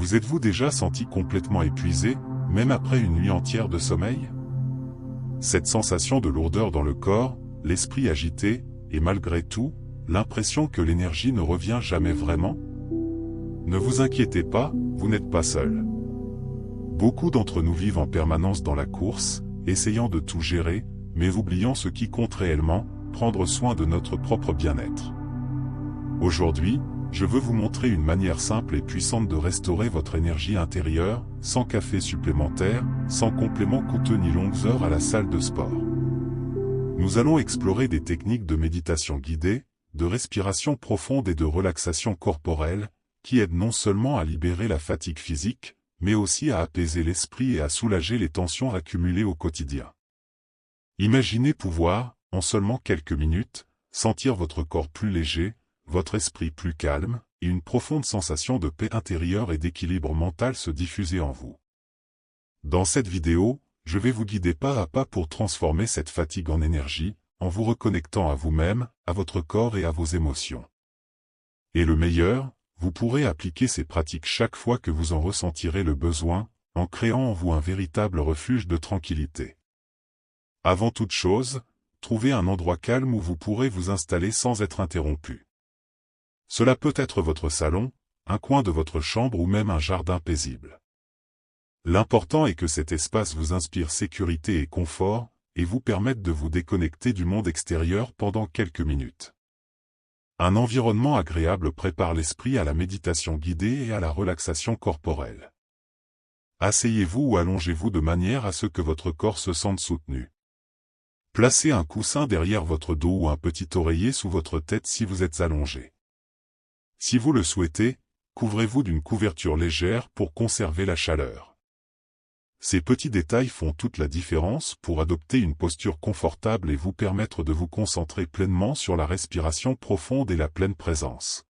Vous êtes-vous déjà senti complètement épuisé, même après une nuit entière de sommeil? Cette sensation de lourdeur dans le corps, l'esprit agité, et malgré tout, l'impression que l'énergie ne revient jamais vraiment? Ne vous inquiétez pas, vous n'êtes pas seul. Beaucoup d'entre nous vivent en permanence dans la course, essayant de tout gérer, mais oubliant ce qui compte réellement, prendre soin de notre propre bien-être. Aujourd'hui, je veux vous montrer une manière simple et puissante de restaurer votre énergie intérieure, sans café supplémentaire, sans complément coûteux ni longues heures à la salle de sport. Nous allons explorer des techniques de méditation guidée, de respiration profonde et de relaxation corporelle, qui aident non seulement à libérer la fatigue physique, mais aussi à apaiser l'esprit et à soulager les tensions accumulées au quotidien. Imaginez pouvoir, en seulement quelques minutes, sentir votre corps plus léger, votre esprit plus calme, et une profonde sensation de paix intérieure et d'équilibre mental se diffuser en vous. Dans cette vidéo, je vais vous guider pas à pas pour transformer cette fatigue en énergie, en vous reconnectant à vous-même, à votre corps et à vos émotions. Et le meilleur, vous pourrez appliquer ces pratiques chaque fois que vous en ressentirez le besoin, en créant en vous un véritable refuge de tranquillité. Avant toute chose, trouvez un endroit calme où vous pourrez vous installer sans être interrompu. Cela peut être votre salon, un coin de votre chambre ou même un jardin paisible. L'important est que cet espace vous inspire sécurité et confort, et vous permette de vous déconnecter du monde extérieur pendant quelques minutes. Un environnement agréable prépare l'esprit à la méditation guidée et à la relaxation corporelle. Asseyez-vous ou allongez-vous de manière à ce que votre corps se sente soutenu. Placez un coussin derrière votre dos ou un petit oreiller sous votre tête si vous êtes allongé. Si vous le souhaitez, couvrez-vous d'une couverture légère pour conserver la chaleur. Ces petits détails font toute la différence pour adopter une posture confortable et vous permettre de vous concentrer pleinement sur la respiration profonde et la pleine présence.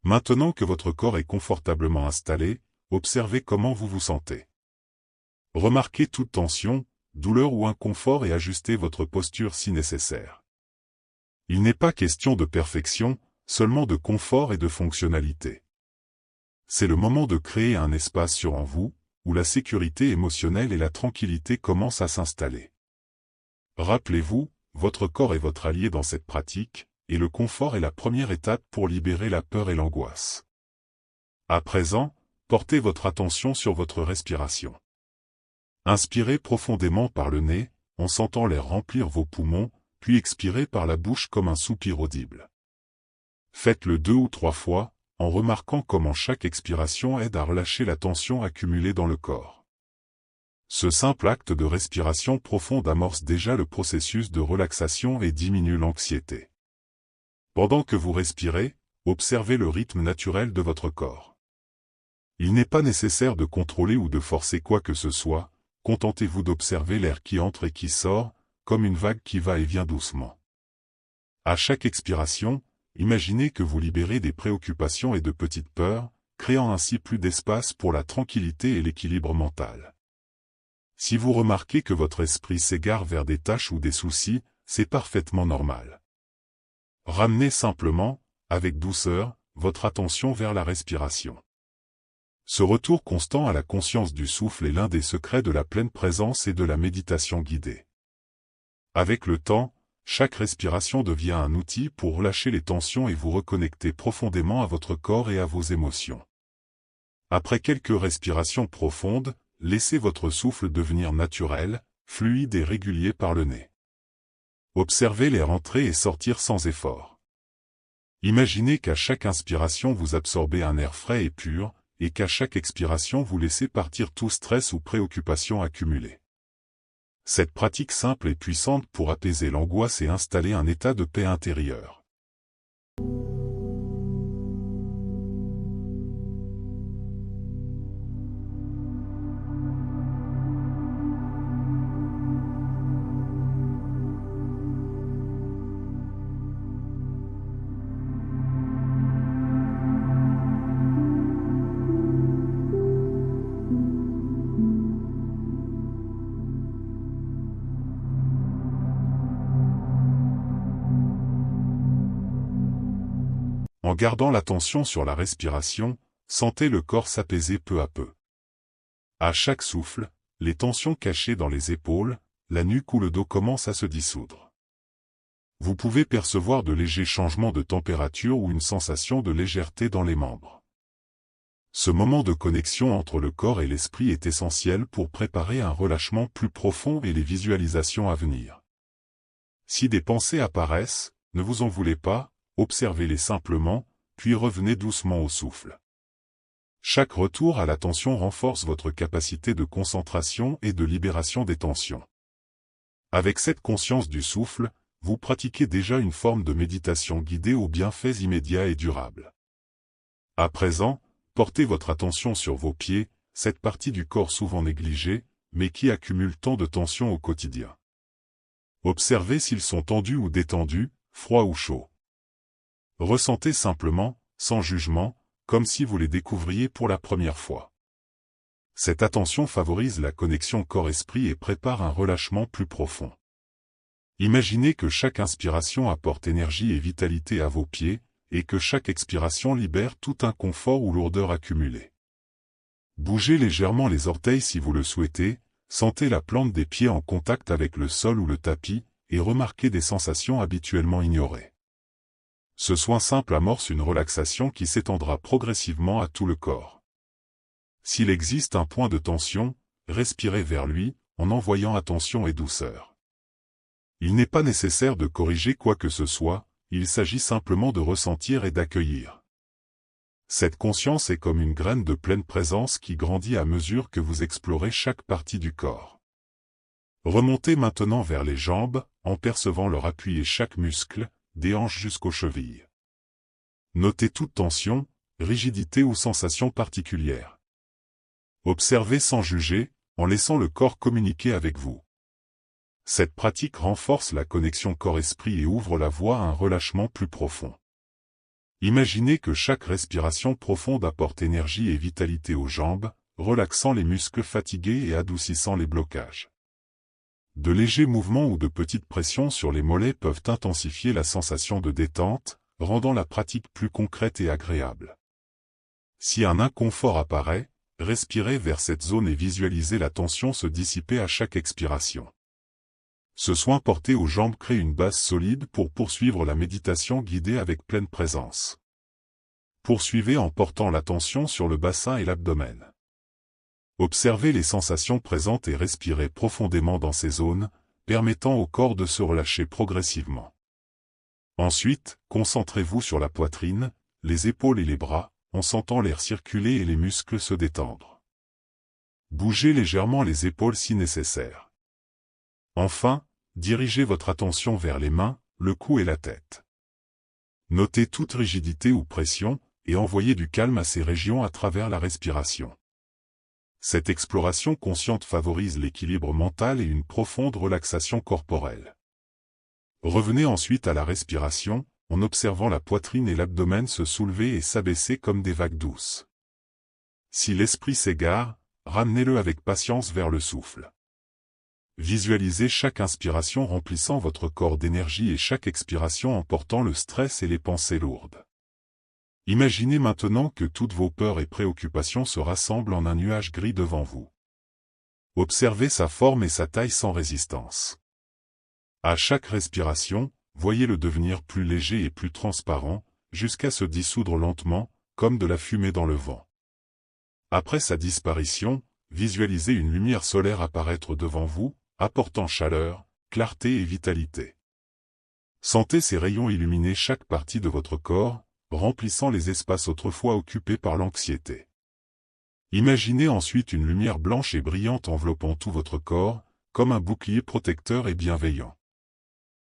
Maintenant que votre corps est confortablement installé, observez comment vous vous sentez. Remarquez toute tension, douleur ou inconfort et ajustez votre posture si nécessaire. Il n'est pas question de perfection, seulement de confort et de fonctionnalité. C'est le moment de créer un espace sûr en vous, où la sécurité émotionnelle et la tranquillité commencent à s'installer. Rappelez-vous, votre corps est votre allié dans cette pratique, et le confort est la première étape pour libérer la peur et l'angoisse. À présent, portez votre attention sur votre respiration. Inspirez profondément par le nez, en sentant l'air remplir vos poumons, puis expirez par la bouche comme un soupir audible. Faites-le 2 ou 3 fois, en remarquant comment chaque expiration aide à relâcher la tension accumulée dans le corps. Ce simple acte de respiration profonde amorce déjà le processus de relaxation et diminue l'anxiété. Pendant que vous respirez, observez le rythme naturel de votre corps. Il n'est pas nécessaire de contrôler ou de forcer quoi que ce soit, contentez-vous d'observer l'air qui entre et qui sort, comme une vague qui va et vient doucement. À chaque expiration, imaginez que vous libérez des préoccupations et de petites peurs, créant ainsi plus d'espace pour la tranquillité et l'équilibre mental. Si vous remarquez que votre esprit s'égare vers des tâches ou des soucis, c'est parfaitement normal. Ramenez simplement, avec douceur, votre attention vers la respiration. Ce retour constant à la conscience du souffle est l'un des secrets de la pleine présence et de la méditation guidée. Avec le temps, chaque respiration devient un outil pour relâcher les tensions et vous reconnecter profondément à votre corps et à vos émotions. Après quelques respirations profondes, laissez votre souffle devenir naturel, fluide et régulier par le nez. Observez l'air entrer et sortir sans effort. Imaginez qu'à chaque inspiration vous absorbez un air frais et pur, et qu'à chaque expiration vous laissez partir tout stress ou préoccupation accumulée. Cette pratique simple et puissante pour apaiser l'angoisse et installer un état de paix intérieure. gardant l'attention sur la respiration, sentez le corps s'apaiser peu à peu. À chaque souffle, les tensions cachées dans les épaules, la nuque ou le dos commencent à se dissoudre. Vous pouvez percevoir de légers changements de température ou une sensation de légèreté dans les membres. Ce moment de connexion entre le corps et l'esprit est essentiel pour préparer un relâchement plus profond et les visualisations à venir. Si des pensées apparaissent, ne vous en voulez pas, observez-les simplement, puis revenez doucement au souffle. Chaque retour à l'attention renforce votre capacité de concentration et de libération des tensions. Avec cette conscience du souffle, vous pratiquez déjà une forme de méditation guidée aux bienfaits immédiats et durables. À présent, portez votre attention sur vos pieds, cette partie du corps souvent négligée, mais qui accumule tant de tensions au quotidien. Observez s'ils sont tendus ou détendus, froids ou chauds. Ressentez simplement, sans jugement, comme si vous les découvriez pour la première fois. Cette attention favorise la connexion corps-esprit et prépare un relâchement plus profond. Imaginez que chaque inspiration apporte énergie et vitalité à vos pieds, et que chaque expiration libère tout inconfort ou lourdeur accumulée. Bougez légèrement les orteils si vous le souhaitez, sentez la plante des pieds en contact avec le sol ou le tapis, et remarquez des sensations habituellement ignorées. Ce soin simple amorce une relaxation qui s'étendra progressivement à tout le corps. S'il existe un point de tension, respirez vers lui, en envoyant attention et douceur. Il n'est pas nécessaire de corriger quoi que ce soit, il s'agit simplement de ressentir et d'accueillir. Cette conscience est comme une graine de pleine présence qui grandit à mesure que vous explorez chaque partie du corps. Remontez maintenant vers les jambes, en percevant leur appui et chaque muscle, des hanches jusqu'aux chevilles. Notez toute tension, rigidité ou sensation particulière. Observez sans juger, en laissant le corps communiquer avec vous. Cette pratique renforce la connexion corps-esprit et ouvre la voie à un relâchement plus profond. Imaginez que chaque respiration profonde apporte énergie et vitalité aux jambes, relaxant les muscles fatigués et adoucissant les blocages. De légers mouvements ou de petites pressions sur les mollets peuvent intensifier la sensation de détente, rendant la pratique plus concrète et agréable. Si un inconfort apparaît, respirez vers cette zone et visualisez la tension se dissiper à chaque expiration. Ce soin porté aux jambes crée une base solide pour poursuivre la méditation guidée avec pleine présence. Poursuivez en portant l'attention sur le bassin et l'abdomen. Observez les sensations présentes et respirez profondément dans ces zones, permettant au corps de se relâcher progressivement. Ensuite, concentrez-vous sur la poitrine, les épaules et les bras, en sentant l'air circuler et les muscles se détendre. Bougez légèrement les épaules si nécessaire. Enfin, dirigez votre attention vers les mains, le cou et la tête. Notez toute rigidité ou pression, et envoyez du calme à ces régions à travers la respiration. Cette exploration consciente favorise l'équilibre mental et une profonde relaxation corporelle. Revenez ensuite à la respiration, en observant la poitrine et l'abdomen se soulever et s'abaisser comme des vagues douces. Si l'esprit s'égare, ramenez-le avec patience vers le souffle. Visualisez chaque inspiration remplissant votre corps d'énergie et chaque expiration emportant le stress et les pensées lourdes. Imaginez maintenant que toutes vos peurs et préoccupations se rassemblent en un nuage gris devant vous. Observez sa forme et sa taille sans résistance. À chaque respiration, voyez-le devenir plus léger et plus transparent, jusqu'à se dissoudre lentement, comme de la fumée dans le vent. Après sa disparition, visualisez une lumière solaire apparaître devant vous, apportant chaleur, clarté et vitalité. Sentez ces rayons illuminer chaque partie de votre corps, remplissant les espaces autrefois occupés par l'anxiété. Imaginez ensuite une lumière blanche et brillante enveloppant tout votre corps, comme un bouclier protecteur et bienveillant.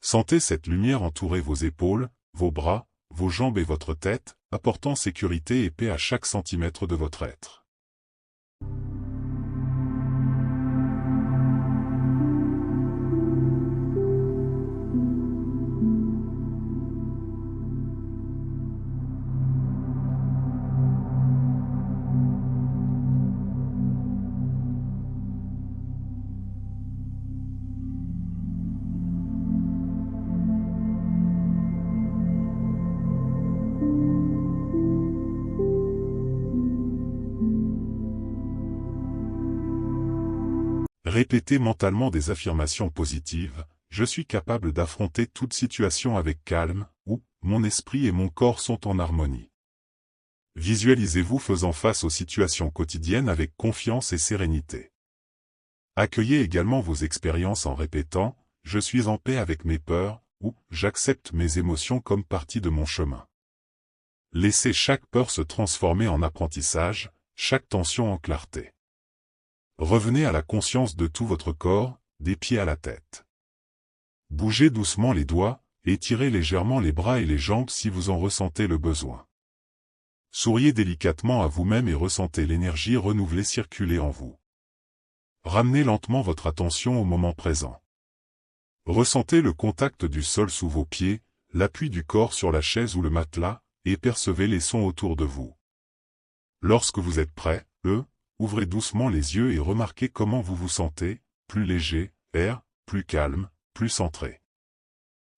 Sentez cette lumière entourer vos épaules, vos bras, vos jambes et votre tête, apportant sécurité et paix à chaque centimètre de votre être. Répétez mentalement des affirmations positives. Je suis capable d'affronter toute situation avec calme, ou mon esprit et mon corps sont en harmonie. Visualisez-vous faisant face aux situations quotidiennes avec confiance et sérénité. Accueillez également vos expériences en répétant « Je suis en paix avec mes peurs » ou « J'accepte mes émotions comme partie de mon chemin ». Laissez chaque peur se transformer en apprentissage, chaque tension en clarté. Revenez à la conscience de tout votre corps, des pieds à la tête. Bougez doucement les doigts, étirez légèrement les bras et les jambes si vous en ressentez le besoin. Souriez délicatement à vous-même et ressentez l'énergie renouvelée circuler en vous. Ramenez lentement votre attention au moment présent. Ressentez le contact du sol sous vos pieds, l'appui du corps sur la chaise ou le matelas, et percevez les sons autour de vous. Lorsque vous êtes prêt, ouvrez doucement les yeux et remarquez comment vous vous sentez, plus léger, plus calme, plus centré.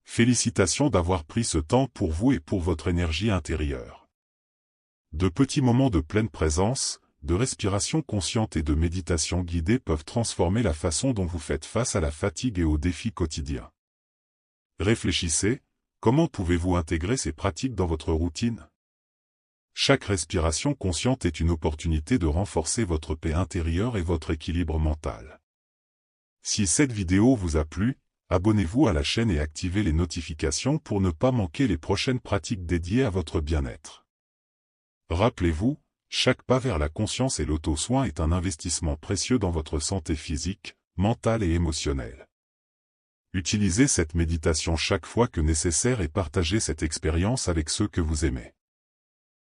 Félicitations d'avoir pris ce temps pour vous et pour votre énergie intérieure. De petits moments de pleine présence, de respiration consciente et de méditation guidée peuvent transformer la façon dont vous faites face à la fatigue et aux défis quotidiens. Réfléchissez, comment pouvez-vous intégrer ces pratiques dans votre routine? Chaque respiration consciente est une opportunité de renforcer votre paix intérieure et votre équilibre mental. Si cette vidéo vous a plu, abonnez-vous à la chaîne et activez les notifications pour ne pas manquer les prochaines pratiques dédiées à votre bien-être. Rappelez-vous, chaque pas vers la conscience et l'auto-soin est un investissement précieux dans votre santé physique, mentale et émotionnelle. Utilisez cette méditation chaque fois que nécessaire et partagez cette expérience avec ceux que vous aimez.